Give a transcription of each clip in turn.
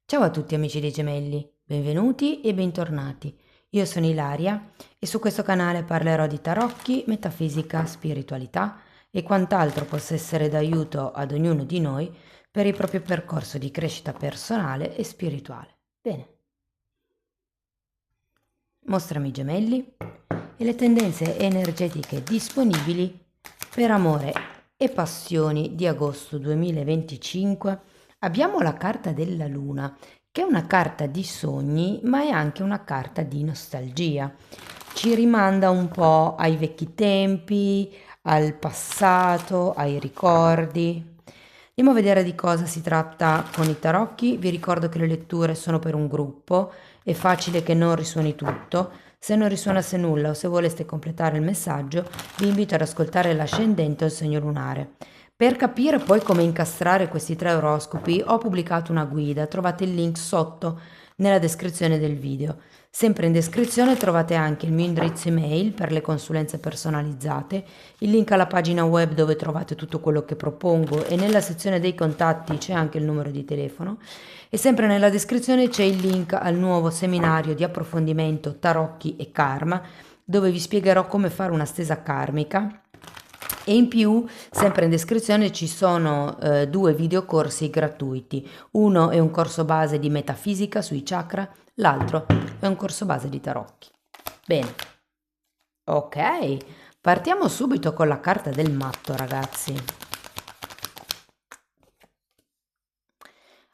Ciao a tutti amici dei gemelli, benvenuti e bentornati. Io sono Ilaria e su questo canale parlerò di tarocchi, metafisica, spiritualità e quant'altro possa essere d'aiuto ad ognuno di noi per il proprio percorso di crescita personale e spirituale. Bene, mostrami i gemelli e le tendenze energetiche disponibili per amore e passioni di agosto 2025. Abbiamo la carta della luna, che è una carta di sogni, ma è anche una carta di nostalgia. Ci rimanda un po' ai vecchi tempi, al passato, ai ricordi. Andiamo a vedere di cosa si tratta con i tarocchi. Vi ricordo che le letture sono per un gruppo, è facile che non risuoni tutto. Se non risuonasse nulla o se voleste completare il messaggio, vi invito ad ascoltare l'ascendente o il segno lunare. Per capire poi come incastrare questi tre oroscopi ho pubblicato una guida, trovate il link sotto nella descrizione del video. Sempre in descrizione trovate anche il mio indirizzo email per le consulenze personalizzate, il link alla pagina web dove trovate tutto quello che propongo e nella sezione dei contatti c'è anche il numero di telefono e sempre nella descrizione c'è il link al nuovo seminario di approfondimento tarocchi e karma dove vi spiegherò come fare una stesa karmica e in più, sempre in descrizione, ci sono due videocorsi gratuiti. Uno è un corso base di metafisica sui chakra, l'altro è un corso base di tarocchi. Bene, ok, partiamo subito con la carta del matto, ragazzi.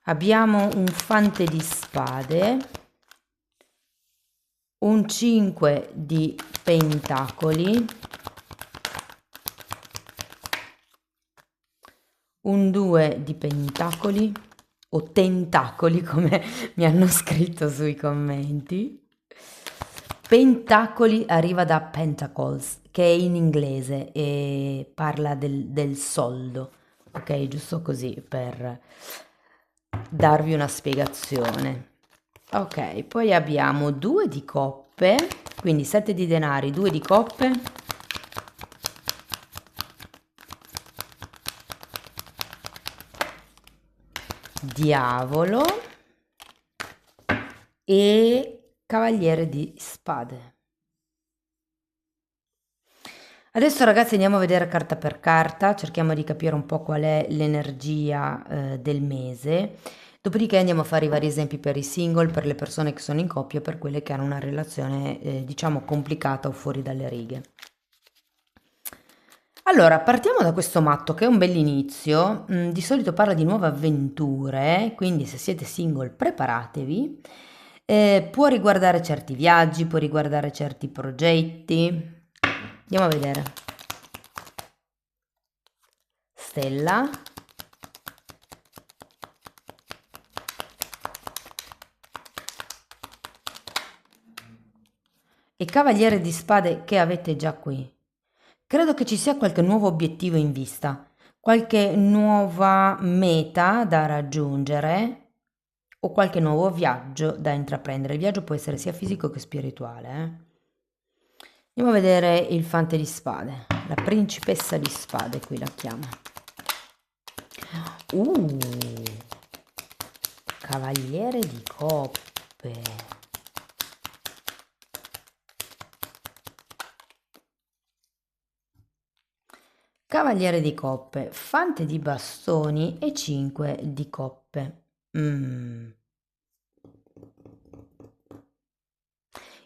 Abbiamo un fante di spade, un 5 di pentacoli, un 2 di pentacoli o tentacoli come mi hanno scritto sui commenti. Pentacoli arriva da pentacles, che è in inglese e parla del soldo, ok? Giusto così per darvi una spiegazione. Ok, poi abbiamo 2 di coppe, quindi 7 di denari, 2 di coppe, diavolo e cavaliere di spade. Adesso ragazzi andiamo a vedere carta per carta, cerchiamo di capire un po' qual è l'energia del mese, dopodiché andiamo a fare i vari esempi per i single, per le persone che sono in coppia, per quelle che hanno una relazione diciamo complicata o fuori dalle righe. Allora, partiamo da questo matto che è un bell'inizio, di solito parla di nuove avventure, quindi se siete single preparatevi, può riguardare certi viaggi, può riguardare certi progetti. Andiamo a vedere. Stella e cavaliere di spade che avete già qui. Credo che ci sia qualche nuovo obiettivo in vista, qualche nuova meta da raggiungere o qualche nuovo viaggio da intraprendere. Il viaggio può essere sia fisico che spirituale. Andiamo a vedere il fante di spade, la principessa di spade qui la chiama. Uh, cavaliere di coppe. Cavaliere di coppe, fante di bastoni e 5 di coppe.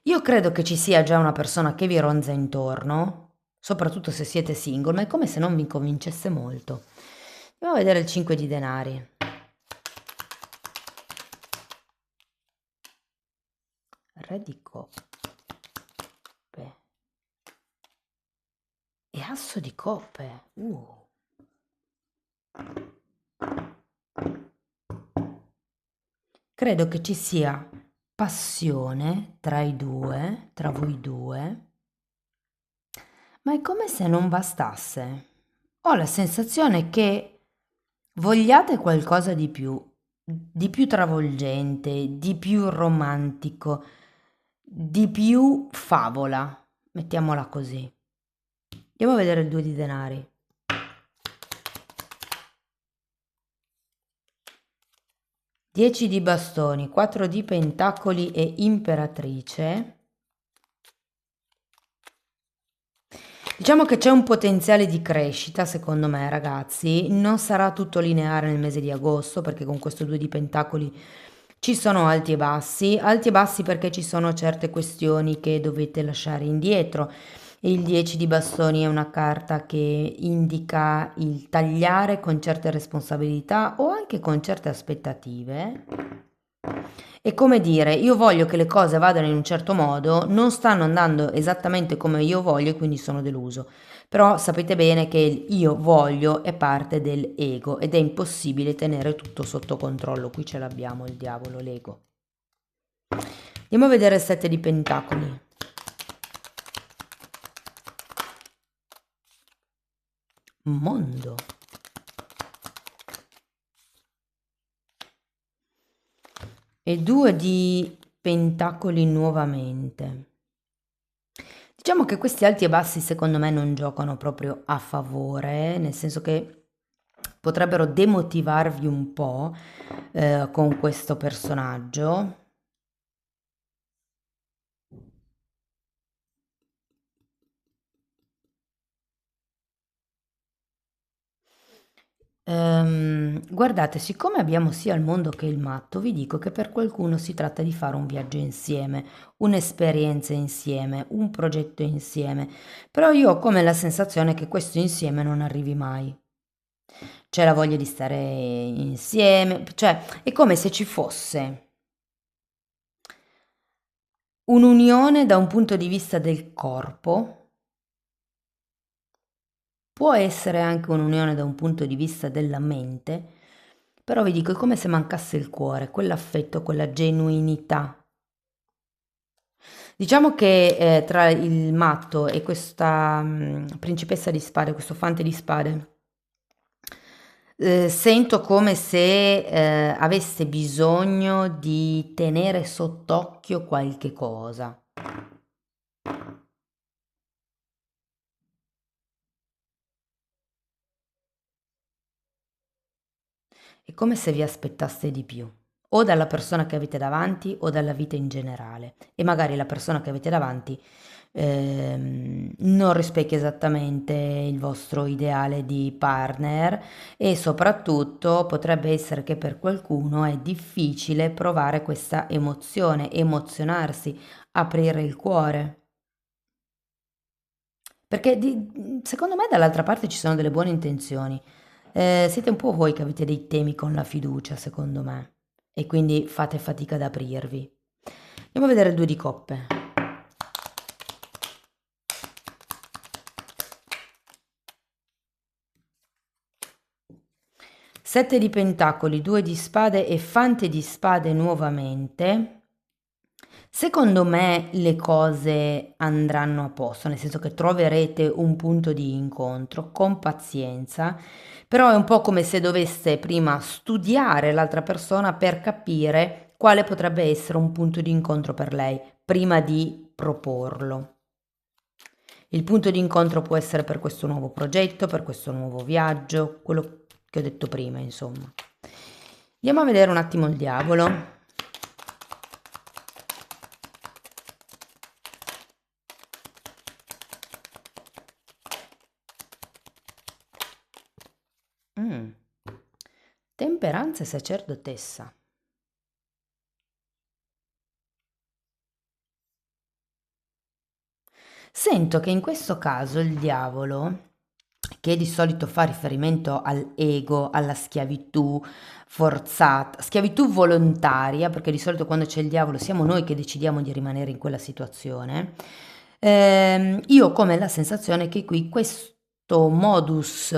Io credo che ci sia già una persona che vi ronza intorno, soprattutto se siete single, ma è come se non vi convincesse molto. Andiamo a vedere il 5 di denari. Re di coppe. E asso di coppe. Credo che ci sia passione tra i due, tra voi due, ma è come se non bastasse. Ho la sensazione che vogliate qualcosa di più travolgente, di più romantico, di più favola, mettiamola così. Andiamo a vedere il 2 di denari. 10 di bastoni, 4 di pentacoli e imperatrice. Diciamo che c'è un potenziale di crescita, secondo me, ragazzi. Non sarà tutto lineare nel mese di agosto, perché con questo 2 di pentacoli ci sono alti e bassi perché ci sono certe questioni che dovete lasciare indietro. E il 10 di bastoni è una carta che indica il tagliare con certe responsabilità o anche con certe aspettative. È come dire, io voglio che le cose vadano in un certo modo, non stanno andando esattamente come io voglio e quindi sono deluso. Però sapete bene che il io voglio è parte dell'ego ed è impossibile tenere tutto sotto controllo. Qui ce l'abbiamo il diavolo, l'ego. Andiamo a vedere il 7 di pentacoli. Mondo. E 2 di pentacoli nuovamente. Diciamo che questi alti e bassi secondo me non giocano proprio a favore, nel senso che potrebbero demotivarvi un po' con questo personaggio. Guardate, siccome abbiamo sia il mondo che il matto, vi dico che per qualcuno si tratta di fare un viaggio insieme, un'esperienza insieme, un progetto insieme, però io ho come la sensazione che questo insieme non arrivi mai. C'è la voglia di stare insieme, cioè è come se ci fosse un'unione da un punto di vista del corpo, può essere anche un'unione da un punto di vista della mente, però vi dico, è come se mancasse il cuore, quell'affetto, quella genuinità. Diciamo che tra il matto e questa principessa di spade, questo fante di spade, sento come se avesse bisogno di tenere sott'occhio qualche cosa. È come se vi aspettaste di più, o dalla persona che avete davanti o dalla vita in generale. E magari la persona che avete davanti non rispecchia esattamente il vostro ideale di partner e soprattutto potrebbe essere che per qualcuno è difficile provare questa emozione, emozionarsi, aprire il cuore. Perché secondo me dall'altra parte ci sono delle buone intenzioni. Siete un po' voi che avete dei temi con la fiducia, secondo me, e quindi fate fatica ad aprirvi. Andiamo a vedere il 2 di coppe. Sette di pentacoli, 2 di spade e fante di spade nuovamente. Secondo me le cose andranno a posto, nel senso che troverete un punto di incontro con pazienza, però è un po' come se doveste prima studiare l'altra persona per capire quale potrebbe essere un punto di incontro per lei, prima di proporlo. Il punto di incontro può essere per questo nuovo progetto, per questo nuovo viaggio, quello che ho detto prima, insomma. Andiamo a vedere un attimo il diavolo. Temperanza e sacerdotessa. Sento che in questo caso il diavolo, che di solito fa riferimento all'ego, alla schiavitù forzata, schiavitù volontaria, perché di solito quando c'è il diavolo siamo noi che decidiamo di rimanere in quella situazione, io ho come la sensazione che qui questo modus,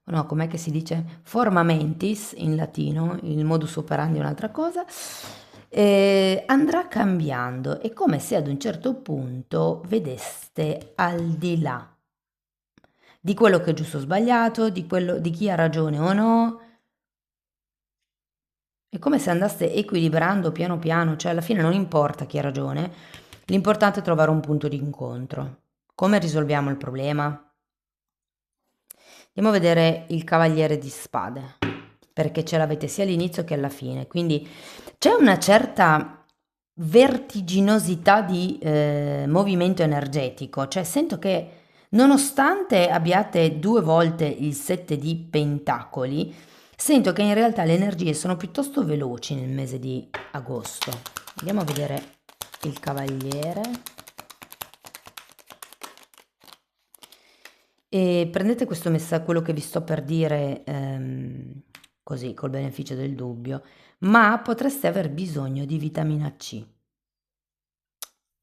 no, com'è che si dice? Forma mentis in latino, il modus operandi è un'altra cosa, andrà cambiando. È come se ad un certo punto vedeste al di là di quello che è giusto o sbagliato, di chi ha ragione o no. È come se andaste equilibrando piano piano, cioè alla fine non importa chi ha ragione, l'importante è trovare un punto di incontro. Come risolviamo il problema? Andiamo a vedere il cavaliere di spade. perché ce l'avete sia all'inizio che alla fine, quindi c'è una certa vertiginosità di movimento energetico, cioè sento che nonostante abbiate 2 volte il 7 di pentacoli, sento che in realtà le energie sono piuttosto veloci nel mese di agosto. Andiamo a vedere il cavaliere. E prendete questo messaggio, quello che vi sto per dire, così col beneficio del dubbio, ma potreste aver bisogno di vitamina C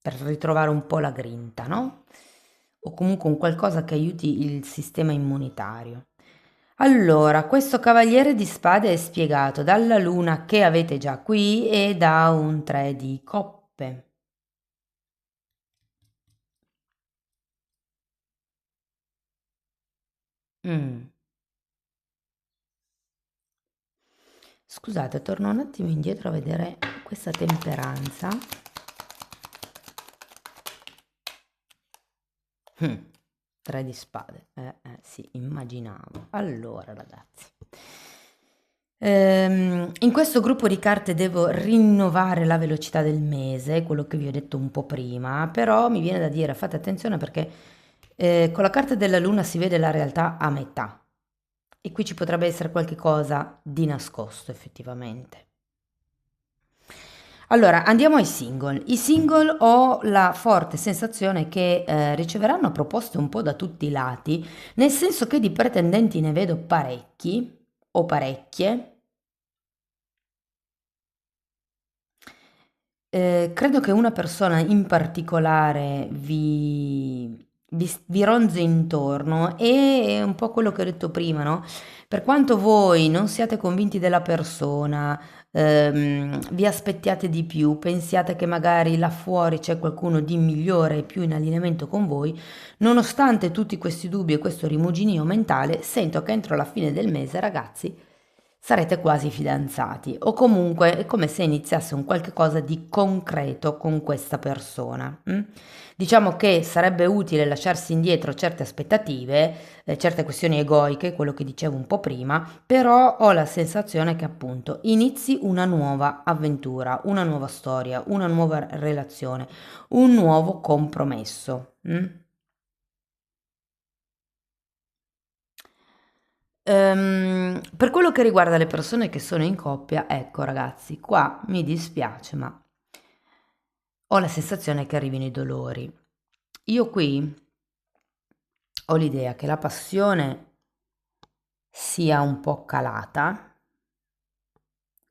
per ritrovare un po' la grinta, no? O comunque un qualcosa che aiuti il sistema immunitario. Allora, questo cavaliere di spade è spiegato dalla luna che avete già qui e da un 3 di coppe. Mm. Scusate, torno un attimo indietro a vedere questa temperanza. 3 di spade. Sì, immaginavo. Allora, ragazzi. In questo gruppo di carte devo rinnovare la velocità del mese, quello che vi ho detto un po' prima, però mi viene da dire fate attenzione perché con la carta della luna si vede la realtà a metà e qui ci potrebbe essere qualche cosa di nascosto effettivamente. Allora, andiamo ai single. I single ho la forte sensazione che riceveranno proposte un po' da tutti i lati, nel senso che di pretendenti ne vedo parecchi o parecchie. Credo che una persona in particolare vi ronzi intorno e è un po' quello che ho detto prima, no? Per quanto voi non siate convinti della persona, vi aspettiate di più, pensiate che magari là fuori c'è qualcuno di migliore e più in allineamento con voi, nonostante tutti questi dubbi e questo rimuginio mentale, sento che entro la fine del mese, ragazzi, sarete quasi fidanzati o comunque è come se iniziasse un qualche cosa di concreto con questa persona. Diciamo che sarebbe utile lasciarsi indietro certe aspettative, certe questioni egoiche, quello che dicevo un po' prima, però ho la sensazione che appunto inizi una nuova avventura, una nuova storia, una nuova relazione, un nuovo compromesso. Per quello che riguarda le persone che sono in coppia, ecco ragazzi, qua mi dispiace, ma ho la sensazione che arrivino i dolori. Io qui ho l'idea che la passione sia un po' calata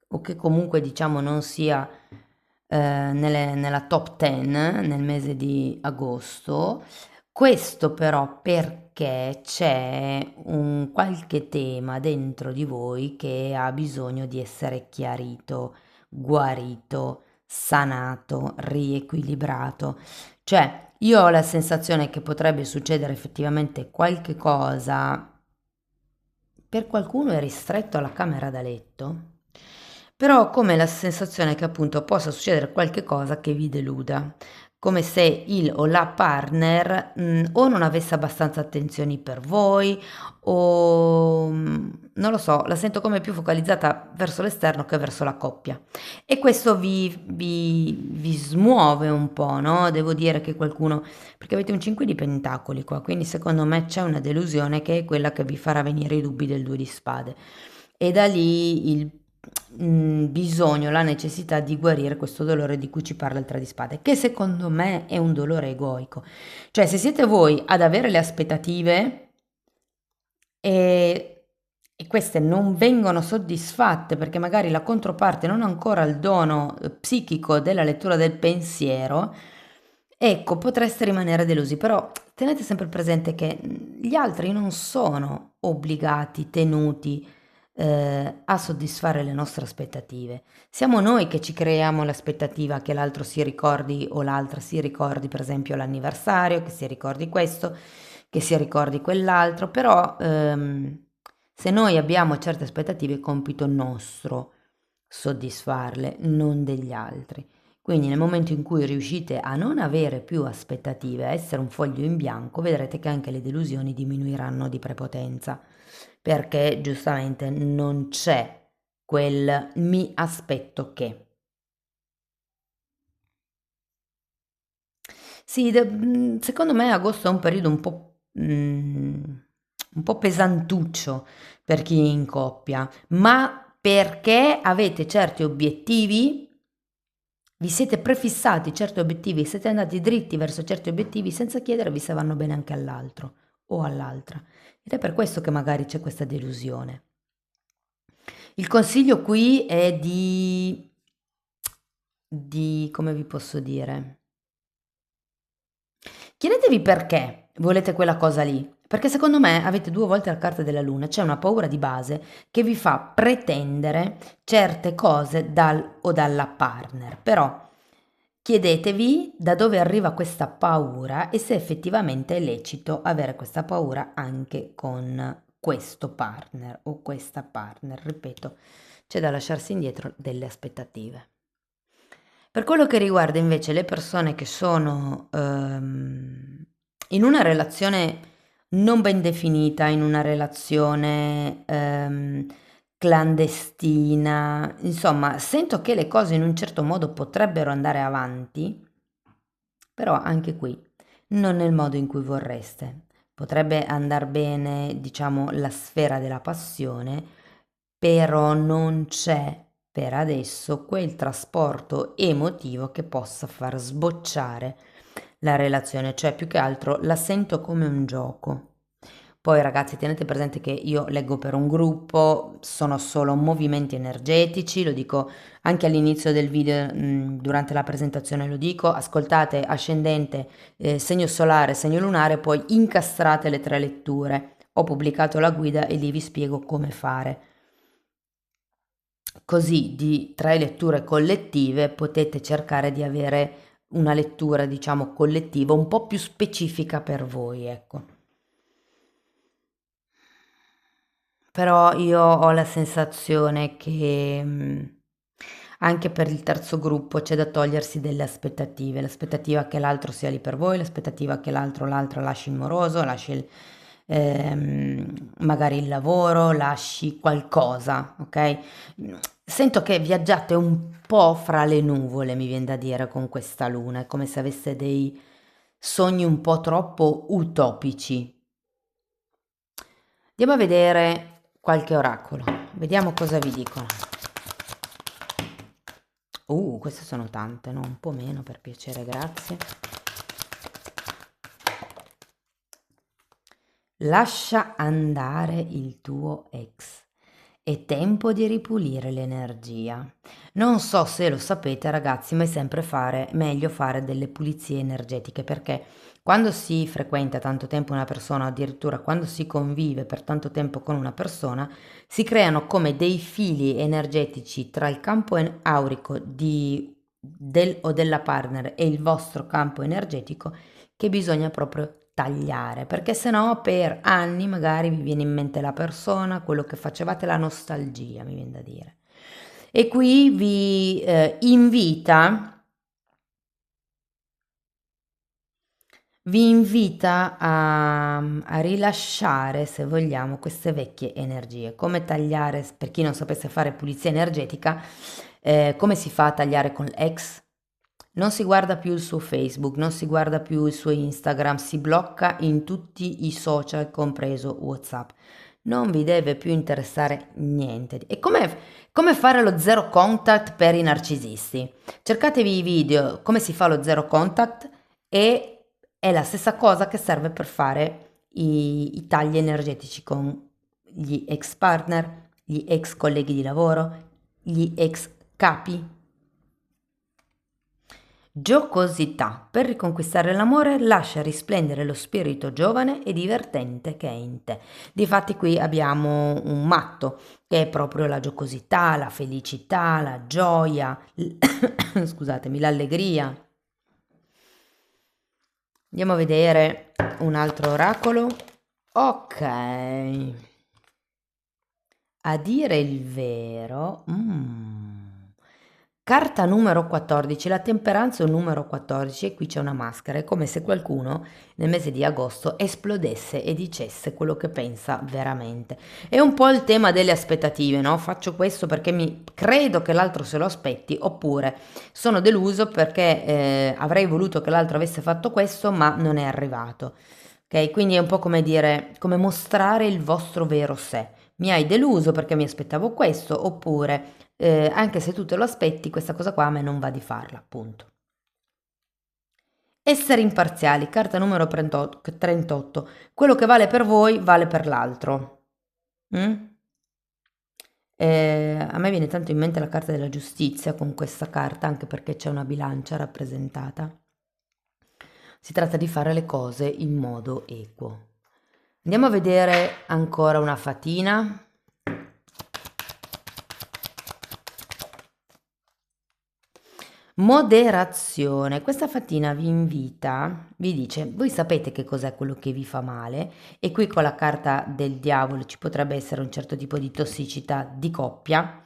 o che comunque diciamo non sia nella top 10 nel mese di agosto. Questo però perché c'è un qualche tema dentro di voi che ha bisogno di essere chiarito, guarito, sanato, riequilibrato. Cioè, io ho la sensazione che potrebbe succedere effettivamente qualche cosa, per qualcuno è ristretto alla camera da letto, però ho come la sensazione che appunto possa succedere qualche cosa che vi deluda, come se il o la partner o non avesse abbastanza attenzioni per voi o non lo so, la sento come più focalizzata verso l'esterno che verso la coppia. E questo vi smuove un po', no? Devo dire che qualcuno, perché avete un 5 di pentacoli qua, quindi secondo me c'è una delusione che è quella che vi farà venire i dubbi del 2 di spade. E da lì il bisogno, la necessità di guarire questo dolore di cui ci parla il 3 di spade, che secondo me è un dolore egoico. Cioè, se siete voi ad avere le aspettative e queste non vengono soddisfatte perché magari la controparte non ha ancora il dono psichico della lettura del pensiero, ecco, potreste rimanere delusi, però tenete sempre presente che gli altri non sono obbligati, tenuti a soddisfare le nostre aspettative. Siamo noi che ci creiamo l'aspettativa che l'altro si ricordi o l'altra si ricordi, per esempio, l'anniversario, che si ricordi questo, che si ricordi quell'altro, però se noi abbiamo certe aspettative è compito nostro soddisfarle, non degli altri. Quindi nel momento in cui riuscite a non avere più aspettative, a essere un foglio in bianco, vedrete che anche le delusioni diminuiranno di prepotenza. perché giustamente non c'è quel mi aspetto che. Sì, secondo me agosto è un periodo un po' pesantuccio per chi è in coppia, ma perché avete certi obiettivi, vi siete prefissati certi obiettivi, siete andati dritti verso certi obiettivi senza chiedervi se vanno bene anche all'altro o all'altra. Ed è per questo che magari c'è questa delusione. Il consiglio qui è come vi posso dire? Chiedetevi perché volete quella cosa lì, perché secondo me avete 2 volte la carta della luna, c'è una paura di base che vi fa pretendere certe cose dal o dalla partner, però chiedetevi da dove arriva questa paura e se effettivamente è lecito avere questa paura anche con questo partner o questa partner, ripeto, c'è da lasciarsi indietro delle aspettative. Per quello che riguarda invece le persone che sono in una relazione non ben definita, in una relazione clandestina, insomma, sento che le cose in un certo modo potrebbero andare avanti, però anche qui non nel modo in cui vorreste. Potrebbe andar bene, diciamo, la sfera della passione, però non c'è per adesso quel trasporto emotivo che possa far sbocciare la relazione, cioè più che altro la sento come un gioco. Poi ragazzi, tenete presente che io leggo per un gruppo, sono solo movimenti energetici, lo dico anche all'inizio del video, durante la presentazione lo dico, ascoltate ascendente, segno solare, segno lunare, poi incastrate le 3 letture. Ho pubblicato la guida e lì vi spiego come fare. Così di 3 letture collettive potete cercare di avere una lettura, diciamo, collettiva un po' più specifica per voi, ecco. Però io ho la sensazione che anche per il terzo gruppo c'è da togliersi delle aspettative, l'aspettativa che l'altro sia lì per voi, l'aspettativa che l'altro o l'altra lasci il moroso, lasci magari il lavoro, lasci qualcosa, ok? Sento che viaggiate un po' fra le nuvole, mi viene da dire, con questa luna, è come se aveste dei sogni un po' troppo utopici. Andiamo a vedere qualche oracolo, vediamo cosa vi dicono. Queste sono tante, no? Un po' meno per piacere, grazie. Lascia andare il tuo ex. È tempo di ripulire l'energia. Non so se lo sapete ragazzi, ma è sempre meglio fare delle pulizie energetiche perché quando si frequenta tanto tempo una persona, o addirittura quando si convive per tanto tempo con una persona, si creano come dei fili energetici tra il campo aurico del o della partner e il vostro campo energetico che bisogna proprio tagliare, perché sennò per anni magari vi viene in mente la persona, quello che facevate, la nostalgia, mi viene da dire. E qui vi invita a rilasciare, se vogliamo, queste vecchie energie. Come tagliare, per chi non sapesse fare pulizia energetica, come si fa a tagliare con l'ex? Non si guarda più il suo Facebook, non si guarda più il suo Instagram, si blocca in tutti i social, compreso WhatsApp. Non vi deve più interessare niente. E come fare lo zero contact per i narcisisti? Cercatevi i video come si fa lo zero contact e è la stessa cosa che serve per fare i tagli energetici con gli ex partner, gli ex colleghi di lavoro, gli ex capi. Giocosità. Per riconquistare l'amore lascia risplendere lo spirito giovane e divertente che è in te. Difatti qui abbiamo un matto che è proprio la giocosità, la felicità, la gioia, scusatemi, l'allegria. Andiamo a vedere un altro oracolo. Ok. A dire il vero, Carta numero 14, la temperanza è un numero 14 e qui c'è una maschera, è come se qualcuno nel mese di agosto esplodesse e dicesse quello che pensa veramente. È un po' il tema delle aspettative, no? Faccio questo perché mi credo che l'altro se lo aspetti, oppure sono deluso perché avrei voluto che l'altro avesse fatto questo ma non è arrivato. Ok? Quindi è un po' come dire, come mostrare il vostro vero sé. Mi hai deluso perché mi aspettavo questo, oppure anche se tu te lo aspetti, questa cosa qua a me non va di farla, appunto. Essere imparziali, carta numero 38. Quello che vale per voi vale per l'altro. Mm? A me viene tanto in mente la carta della giustizia con questa carta, anche perché c'è una bilancia rappresentata. Si tratta di fare le cose in modo equo. Andiamo a vedere ancora una fatina. Moderazione. Questa fatina vi invita, vi dice, voi sapete che cos'è quello che vi fa male e qui con la carta del diavolo ci potrebbe essere un certo tipo di tossicità di coppia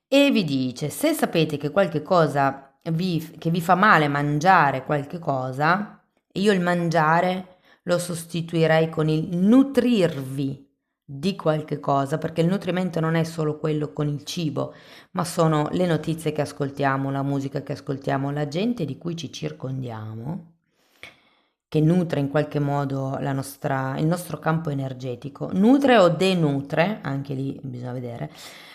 e vi dice, se sapete che qualche cosa che vi fa male mangiare qualche cosa, io il mangiare lo sostituirei con il nutrirvi di qualche cosa, perché il nutrimento non è solo quello con il cibo, ma sono le notizie che ascoltiamo, la musica che ascoltiamo, la gente di cui ci circondiamo, che nutre in qualche modo il nostro campo energetico, nutre o denutre, anche lì bisogna vedere,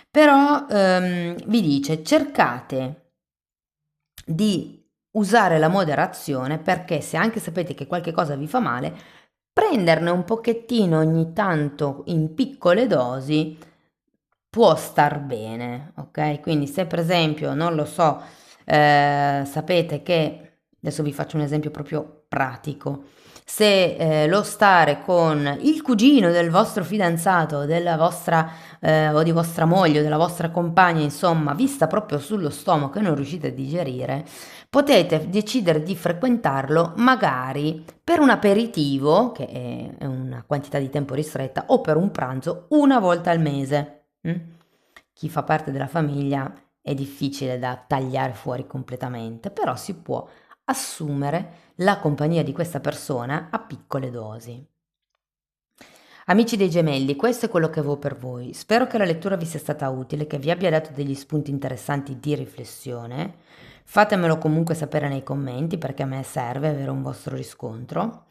però vi dice cercate di usare la moderazione perché se anche sapete che qualche cosa vi fa male, prenderne un pochettino ogni tanto in piccole dosi può star bene, ok? Quindi se per esempio, non lo so, sapete che, adesso vi faccio un esempio proprio pratico, se lo stare con il cugino del vostro fidanzato, della vostra o di vostra moglie o della vostra compagna, insomma, vi sta proprio sullo stomaco e non riuscite a digerire, potete decidere di frequentarlo magari per un aperitivo, che è una quantità di tempo ristretta, o per un pranzo una volta al mese. Chi fa parte della famiglia è difficile da tagliare fuori completamente, però si può assumere la compagnia di questa persona a piccole dosi. Amici dei gemelli, questo è quello che avevo per voi. Spero che la lettura vi sia stata utile, che vi abbia dato degli spunti interessanti di riflessione. Fatemelo comunque sapere nei commenti perché a me serve avere un vostro riscontro.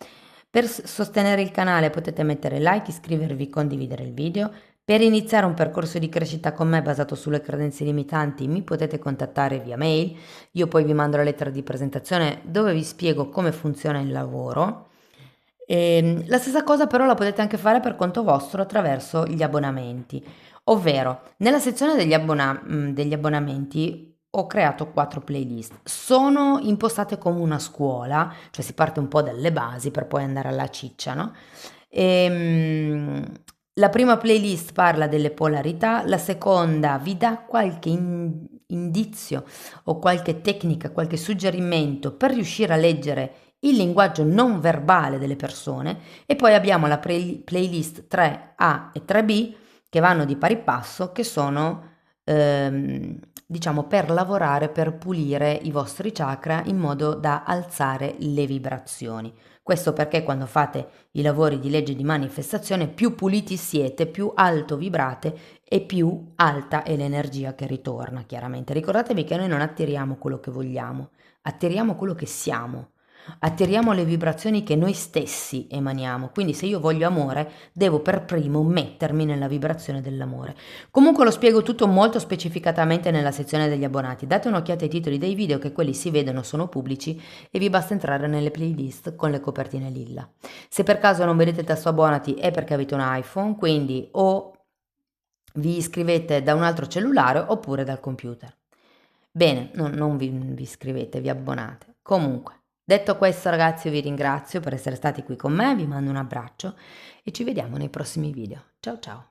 Per sostenere il canale potete mettere like, iscrivervi, condividere il video. Per iniziare un percorso di crescita con me basato sulle credenze limitanti mi potete contattare via mail. Io poi vi mando la lettera di presentazione dove vi spiego come funziona il lavoro. La stessa cosa però la potete anche fare per conto vostro attraverso gli abbonamenti, ovvero nella sezione degli abbonamenti ho creato 4 playlist. Sono impostate come una scuola, cioè si parte un po' dalle basi per poi andare alla ciccia, no? La prima playlist parla delle polarità, la seconda vi dà qualche indizio o qualche tecnica, qualche suggerimento per riuscire a leggere il linguaggio non verbale delle persone e poi abbiamo la playlist 3A e 3B che vanno di pari passo, che sono diciamo per lavorare, per pulire i vostri chakra in modo da alzare le vibrazioni. Questo perché quando fate i lavori di legge di manifestazione più puliti siete, più alto vibrate e più alta è l'energia che ritorna, chiaramente. Ricordatevi che noi non attiriamo quello che vogliamo, attiriamo quello che siamo. Attiriamo le vibrazioni che noi stessi emaniamo, quindi se io voglio amore devo per primo mettermi nella vibrazione dell'amore. Comunque lo spiego tutto molto specificatamente nella sezione degli abbonati, date un'occhiata ai titoli dei video che quelli si vedono, sono pubblici e vi basta entrare nelle playlist con le copertine lilla. Se per caso non vedete il tasto abbonati è perché avete un iPhone, quindi o vi iscrivete da un altro cellulare oppure dal computer. Bene, non vi iscrivete, vi abbonate. Comunque. Detto questo ragazzi io vi ringrazio per essere stati qui con me, vi mando un abbraccio e ci vediamo nei prossimi video. Ciao ciao!